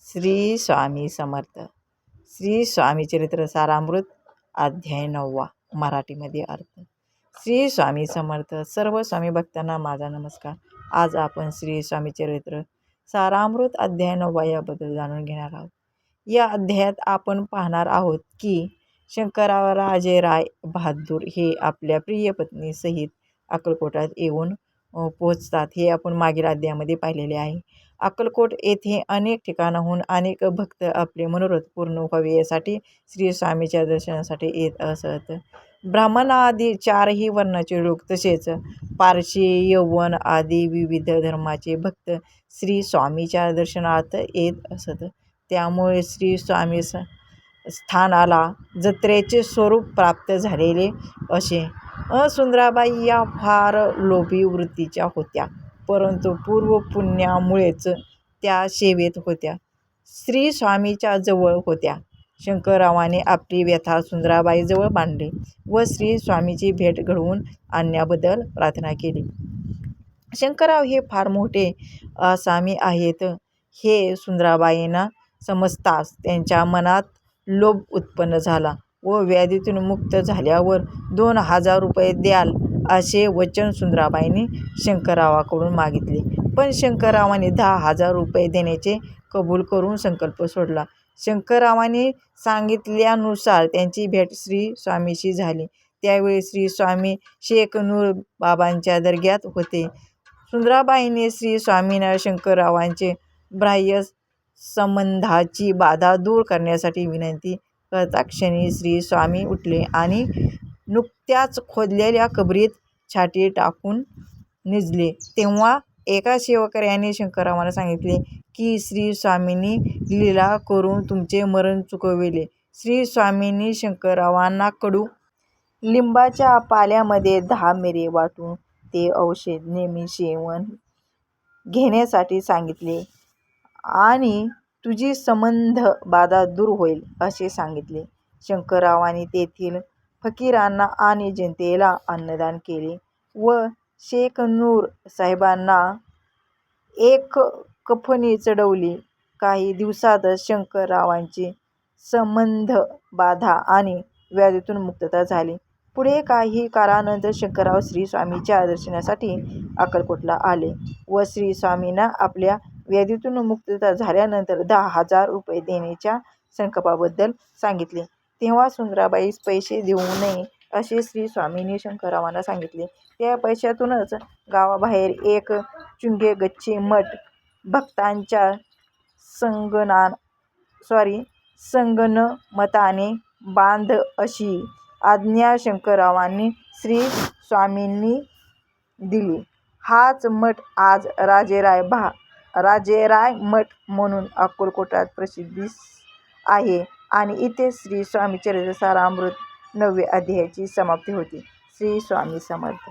श्री स्वामी समर्थ. श्री स्वामी चरित्र सारामृत अध्याय 9 मराठीमध्ये अर्थ. श्री स्वामी समर्थ. सर्व स्वामी भक्तांना माझा नमस्कार. आज आपण श्री स्वामी चरित्र सारामृत अध्याय 9 याबद्दल जाणून घेणार आहोत. या अध्यायात आपण पाहणार आहोत की शंकररावराजे बहादूर हे आपल्या प्रिय पत्नी सहित अक्कलकोटात येऊन पोहोचतात. हे आपण मागील अध्यायामध्ये पाहिलेले आहे. अक्कलकोट येथे अनेक ठिकाणाहून अनेक भक्त आपले मनोरथ पूर्ण व्हावे यासाठी श्री स्वामीच्या दर्शनासाठी येत असत. ब्राह्मण आदी 4ही वर्णाचे लोक तसेच पारशी, यवन आदी विविध धर्माचे भक्त श्री स्वामीच्या दर्शनार्थ येत असत. त्यामुळे श्री स्वामी स्थानाला जत्रेचे स्वरूप प्राप्त झालेले असे. सुंदराबाई या फार लोभी वृत्तीच्या होत्या, परंतु पूर्व पुण्यामुळेच त्या सेवेत होत्या. श्री स्वामीच्या जवळ होत्या. शंकररावाने आपली व्यथा सुंदराबाईजवळ मांडली व श्री स्वामीची भेट घडवून आणण्याबद्दल प्रार्थना केली. शंकरराव हे फार मोठे आसामी आहेत हे सुंदराबाईंना समजताच त्यांच्या मनात लोभ उत्पन्न झाला व व्याधीतून मुक्त झाल्यावर 2000 रुपये द्याल असे वचन सुंदराबाईंनी शंकररावाकडून मागितले. पण शंकररावांनी 10,000 रुपये देण्याचे कबूल करून संकल्प सोडला. शंकररावांनी सांगितल्यानुसार त्यांची भेट श्री स्वामीशी झाली. त्यावेळी श्री स्वामी शेख नूर बाबांच्या दर्ग्यात होते. सुंदराबाईंनी श्री स्वामींना शंकररावांचे बाह्य संबंधाची बाधा दूर करण्यासाठी विनंती करता क्षणी श्री स्वामी उठले आणि नुकत्याच खोदलेल्या कबरीत छाती टाकून निजले. तेव्हा एका सेवकऱ्याने शंकररावांना सांगितले की श्री स्वामींनी लीला करून तुमचे मरण चुकविले. श्री स्वामींनी शंकररावांना कडू लिंबाच्या पाल्यामध्ये 10 मिरी वाटून ते औषध नेहमी सेवन घेण्यासाठी सांगितले आणि तुझी संबंध बाधा दूर होईल असे सांगितले. शंकररावांनी तेथील फकीरांना आणि जनतेला अन्नदान केले व शेख नूर साहेबांना एक कफनी चढवली. काही दिवसातच शंकररावांची संबंध बाधा आणि व्याधीतून मुक्तता झाली. पुढे काही काळानंतर शंकरराव श्री स्वामीच्या दर्शनासाठी अक्कलकोटला आले व श्री स्वामींना आपल्या व्याधीतून मुक्तता झाल्यानंतर 10,000 रुपये देण्याच्या संकल्पाबद्दल सांगितले. तेव्हा सुंदराबाईस पैसे देऊ नये असे श्री स्वामींनी शंकररावांना सांगितले. त्या पैशातूनच गावाबाहेर एक चुंगेगच्ची मठ भक्तांच्या संगनमताने बांध अशी आज्ञा शंकररावांनी श्री स्वामींनी दिली. हाच मठ आज राजेराय मठ म्हणून अक्कलकोटात प्रसिद्धीस आहे आणि इथे श्री स्वामी चरित्र सारामृत 9 अध्यायाची समाप्ती होती. श्री स्वामी समर्थ.